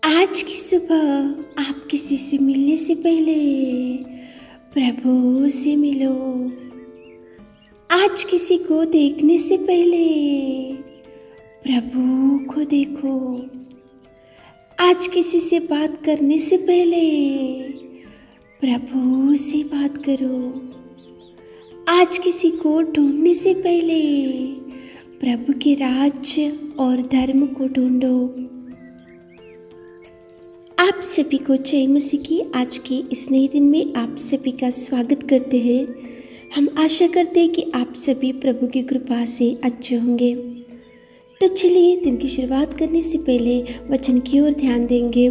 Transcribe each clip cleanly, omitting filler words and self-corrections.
आज की सुबह आप किसी से मिलने से पहले प्रभु से मिलो। आज किसी को देखने से पहले प्रभु को देखो। आज किसी से बात करने से पहले प्रभु से बात करो। आज किसी को ढूंढने से पहले प्रभु के राज्य और धर्म को ढूंढो। आप सभी को जय मसीह की आज के इस नए दिन में आप सभी का स्वागत करते हैं। हम आशा करते हैं कि आप सभी प्रभु की कृपा से अच्छे होंगे। तो चलिए दिन की शुरुआत करने से पहले वचन की ओर ध्यान देंगे।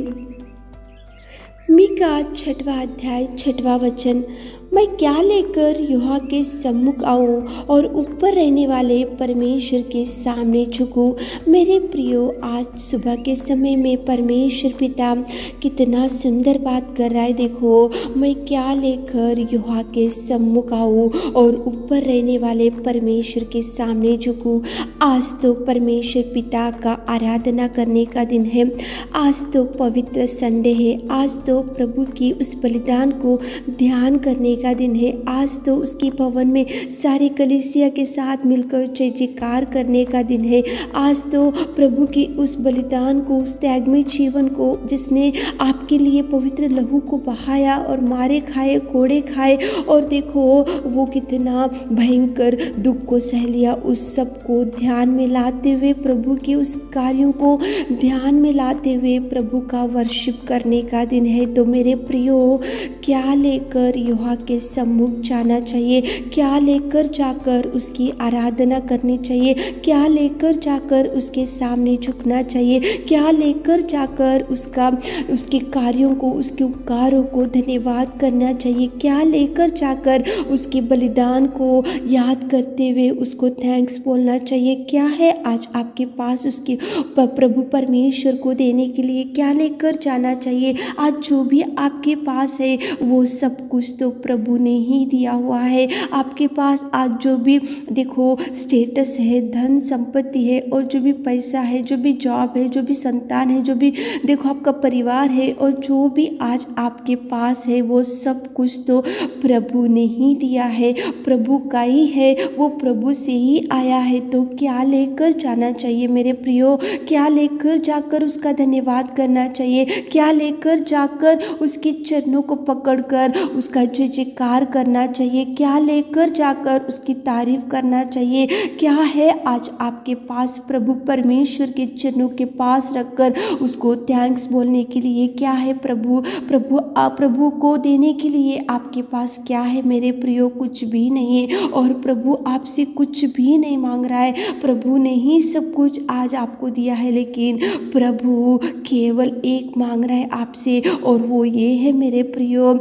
मीका 6वां अध्याय 6वां वचन। मैं क्या लेकर यहोवा के सम्मुख आऊं और ऊपर रहने वाले परमेश्वर के सामने झुकूं। मेरे प्रियो, आज सुबह के समय में परमेश्वर पिता कितना सुंदर बात कर रहा है। देखो, मैं क्या लेकर यहोवा के सम्मुख आऊं और ऊपर रहने वाले परमेश्वर के सामने झुकूं। आज तो परमेश्वर पिता का आराधना करने का दिन है। आज तो पवित्र संडे है। आज तो प्रभु की उस बलिदान को ध्यान करने का दिन है। आज तो उसकी भवन में सारे कलीसिया के साथ मिलकर जय जयकार करने का दिन है। आज तो प्रभु की उस बलिदान को, उस त्यागमय जीवन को, जिसने आपके लिए पवित्र लहू को बहाया और मारे खाए, कोड़े खाए, और देखो वो कितना भयंकर दुख को सह लिया, उस सब को ध्यान में लाते हुए, प्रभु के उस कार्यों को ध्यान में लाते हुए प्रभु का वर्शिप करने का दिन है। तो मेरे प्रियो, क्या लेकर यहोवा के सम्मुख जाना चाहिए? क्या लेकर जाकर उसकी आराधना करनी चाहिए? क्या लेकर जाकर उसके सामने झुकना चाहिए? क्या लेकर जाकर उसके कार्यों को, उसके उपकारों को धन्यवाद करना चाहिए? क्या लेकर जाकर उसके बलिदान को याद करते हुए उसको थैंक्स बोलना चाहिए? क्या है आज आपके पास उसके प्रभु परमेश्वर को देने के लिए? क्या लेकर जाना चाहिए? आज जो भी आपके पास है वो सब कुछ तो प्रभु ने ही दिया हुआ है। आपके पास आज जो भी देखो स्टेटस है, धन संपत्ति है, और जो भी पैसा है, जो भी जॉब है, जो भी संतान है, जो भी देखो आपका परिवार है, और जो भी आज आपके पास है वो सब कुछ तो प्रभु ने ही दिया है, प्रभु का ही है, वो प्रभु से ही आया है। तो क्या लेकर जाना चाहिए मेरे प्रियो? क्या लेकर जाकर उसका धन्यवाद करना चाहिए? क्या लेकर जाकर उसके चरणों को पकड़कर उसका जय जयकार करना चाहिए? क्या लेकर जाकर उसकी तारीफ करना चाहिए? क्या है आज आपके पास प्रभु परमेश्वर के चरणों के पास रखकर उसको थैंक्स बोलने के लिए? क्या है प्रभु को देने के लिए आपके पास क्या है मेरे प्रियो? कुछ भी नहीं है, और प्रभु आपसे कुछ भी नहीं मांग रहा है। प्रभु ने ही सब कुछ आज आपको दिया है, लेकिन प्रभु केवल एक मांग रहा है आपसे, और वो ये है मेरे प्रियो,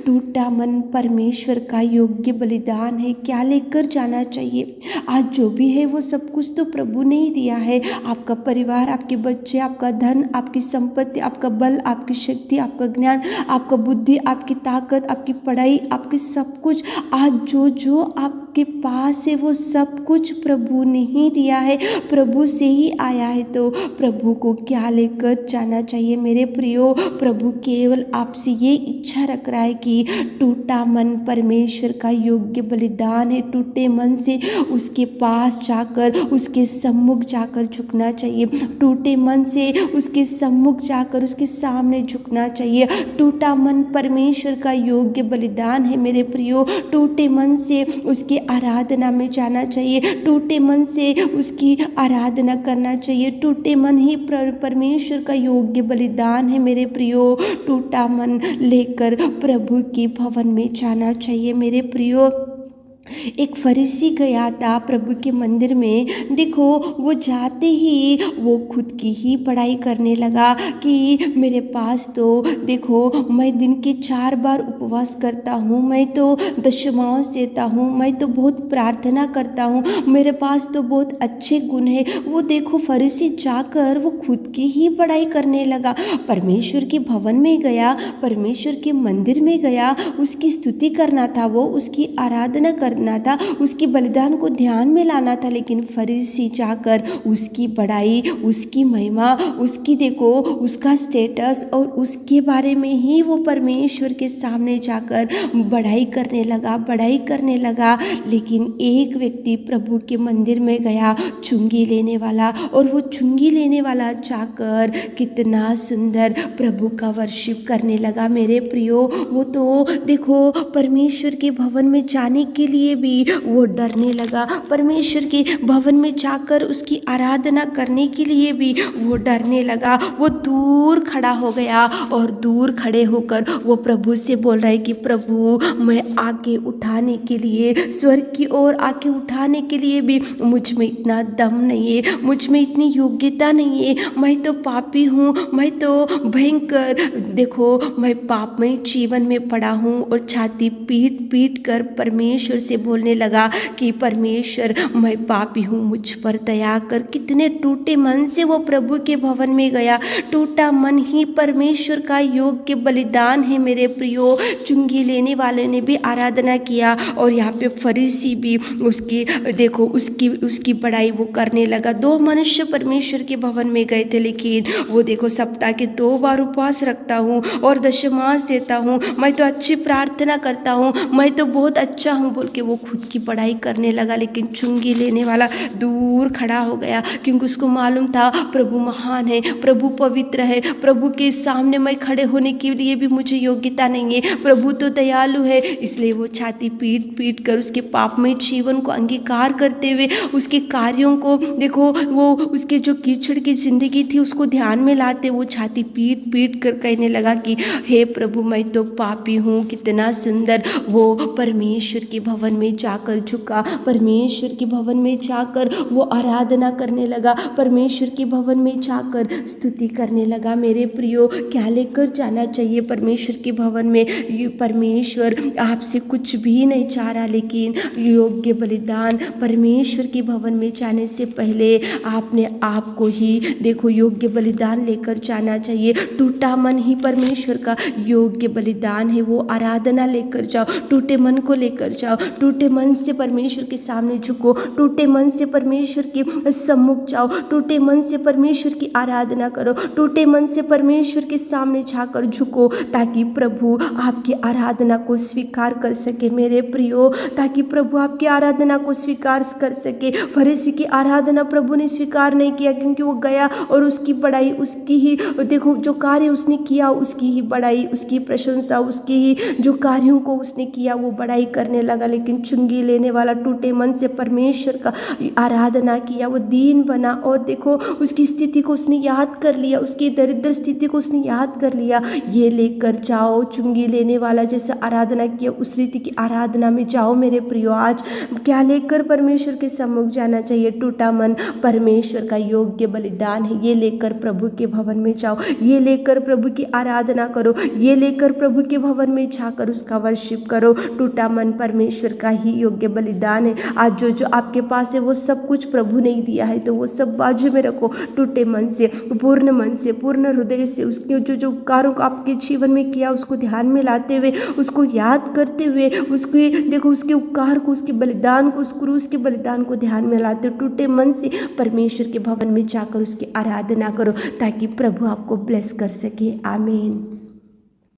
टूटा मन परमेश्वर का योग्य बलिदान है। क्या लेकर जाना चाहिए? आज जो भी है वो सब कुछ तो प्रभु ने ही दिया है। आपका परिवार, आपके बच्चे, आपका धन, आपकी संपत्ति, आपका बल, आपकी शक्ति, आपका ज्ञान, आपका बुद्धि, आपकी ताकत, आपकी पढ़ाई, आपकी सब कुछ, आज जो आपके पास है वो सब कुछ प्रभु ने ही दिया है, प्रभु से ही आया है। तो प्रभु को क्या लेकर जाना चाहिए मेरे प्रियो? प्रभु केवल आपसे ये इच्छा रख रहा है कि टूटा मन परमेश्वर का योग्य बलिदान है। टूटे मन से उसके पास जाकर, उसके सम्मुख जाकर झुकना चाहिए। टूटे मन से उसके सम्मुख जाकर उसके सामने झुकना चाहिए। टूटा मन परमेश्वर का योग्य बलिदान है मेरे प्रियो। टूटे मन से उसकी आराधना में जाना चाहिए। टूटे मन से उसकी आराधना करना चाहिए। टूटे मन ही परमेश्वर का योग्य बलिदान है मेरे प्रियो। टूटा मन लेकर प्रभु की भवन में जाना चाहिए मेरे प्रियो। एक फरीसी गया था प्रभु के मंदिर में। देखो, वो जाते ही वो खुद की ही बड़ाई करने लगा कि मेरे पास तो देखो, मैं दिन के 4 बार उपवास करता हूँ, मैं तो दशमांश देता हूँ, मैं तो बहुत प्रार्थना करता हूँ, मेरे पास तो बहुत अच्छे गुण है। वो देखो फरीसी जाकर वो खुद की ही बड़ाई करने लगा। परमेश्वर के भवन में गया, परमेश्वर के मंदिर में गया, उसकी स्तुति करना था, वो उसकी आराधना कर करना था, उसकी बलिदान को ध्यान में लाना था, लेकिन फरीसी जाकर उसकी बड़ाई, उसकी महिमा, उसकी देखो उसका स्टेटस और उसके बारे में ही वो परमेश्वर के सामने जाकर बढ़ाई करने लगा। लेकिन एक व्यक्ति प्रभु के मंदिर में गया, चुंगी लेने वाला, और वो चुंगी लेने वाला जाकर कितना सुंदर प्रभु का वर्शिप करने लगा। मेरे प्रियो, वो तो देखो परमेश्वर के भवन में जाने के लिए भी वो डरने लगा, परमेश्वर के भवन में जाकर उसकी आराधना करने के लिए भी वो डरने लगा। वो दूर खड़ा हो गया और दूर खड़े होकर वो प्रभु से बोल रहा है कि प्रभु, मैं आके उठाने के लिए, स्वर्ग की ओर आके उठाने के लिए भी मुझ में इतना दम नहीं है, मुझ में इतनी योग्यता नहीं है, मैं तो पापी हूँ, मैं तो भयंकर, देखो मैं पापमय जीवन में पड़ा हूँ। और छाती पीट पीट कर परमेश्वर से बोलने लगा कि परमेश्वर, मैं पापी हूँ, मुझ पर दया कर। कितने टूटे मन से वो प्रभु के भवन में गया। टूटा मन ही परमेश्वर का योग्य बलिदान है। मेरे प्रियो, चुंगी लेने वाले ने भी आराधना किया और यहाँ पे फरीसी भी उसकी, देखो उसकी बड़ाई वो करने लगा। दो मनुष्य परमेश्वर के भवन में गए थे, लेकिन वो देखो सप्ताह के 2 बार उपवास रखता हूँ और दशमांश देता हूँ, मैं तो अच्छी प्रार्थना करता हूँ, मैं तो बहुत अच्छा हूँ बोल के वो खुद की बड़ाई करने लगा। लेकिन चुंगी लेने वाला दूर खड़ा हो गया, क्योंकि उसको मालूम था प्रभु महान है, प्रभु पवित्र है, प्रभु के सामने मैं खड़े होने के लिए भी मुझे योग्यता नहीं है, प्रभु तो दयालु है। इसलिए वो छाती पीट पीट कर उसके पापमय जीवन को अंगीकार करते हुए, उसके कार्यों को देखो, वो उसके जो कीचड़ की जिंदगी थी उसको ध्यान में लाते वो छाती पीट पीट कर कहने लगा कि हे प्रभु, मैं तो पापी हूँ। कितना सुंदर वो परमेश्वर के भवन में जाकर झुका, परमेश्वर के भवन में जाकर वो आराधना करने लगा, परमेश्वर के भवन में जाकर स्तुति करने लगा। मेरे प्रियो, क्या लेकर जाना चाहिए परमेश्वर के भवन में? परमेश्वर आपसे कुछ भी नहीं चाह रहा, लेकिन योग्य बलिदान। परमेश्वर के भवन में जाने से पहले आपने आपको ही देखो योग्य बलिदान लेकर जाना चाहिए। टूटा मन ही परमेश्वर का योग्य बलिदान है। वो आराधना लेकर जाओ, टूटे मन को लेकर जाओ, टूटे मन से परमेश्वर के सामने झुको, टूटे मन से परमेश्वर के सम्मुख जाओ, टूटे मन से परमेश्वर की आराधना करो, टूटे मन से परमेश्वर के सामने जाकर झुको, ताकि प्रभु आपकी आराधना को स्वीकार कर सके। मेरे प्रियो, ताकि प्रभु आपकी आराधना को स्वीकार कर सके। फरीसी की आराधना प्रभु ने स्वीकार नहीं किया, क्योंकि वो गया और उसकी बड़ाई, उसकी ही देखो जो कार्य उसने किया उसकी ही बड़ाई, उसकी प्रशंसा, उसकी ही जो कार्यों को उसने किया वो बड़ाई करने लगा। लेकिन चुंगी लेने वाला टूटे मन से परमेश्वर का आराधना किया, वो दीन बना और देखो उसकी स्थिति को उसने याद कर लिया, उसकी दरिद्र स्थिति को उसने याद कर लिया। ये लेकर जाओ, चुंगी लेने वाला जैसा आराधना किया उस रीति की आराधना में जाओ। मेरे प्रियो, आज क्या लेकर परमेश्वर के सम्मुख जाना चाहिए? टूटा मन परमेश्वर का योग्य बलिदान है। ये लेकर प्रभु के भवन में जाओ, ये लेकर प्रभु की आराधना करो, ये लेकर प्रभु के भवन में जाकर उसका वर्शिप करो। टूटा मन परमेश्वर का ही योग्य बलिदान है। आज जो आपके पास है वो सब कुछ प्रभु ने ही दिया है, तो वो सब बाजू में रखो। टूटे मन से, पूर्ण मन से, पूर्ण हृदय से उसके जो उपकारों को आपके जीवन में किया उसको ध्यान में लाते हुए, उसको याद करते हुए, उसके देखो उसके उपकार को, उसके बलिदान को, उस क्रूस के बलिदान को ध्यान में लाते हुए टूटे मन से परमेश्वर के भवन में जाकर उसकी आराधना करो, ताकि प्रभु आपको ब्लेस कर सके। आमीन।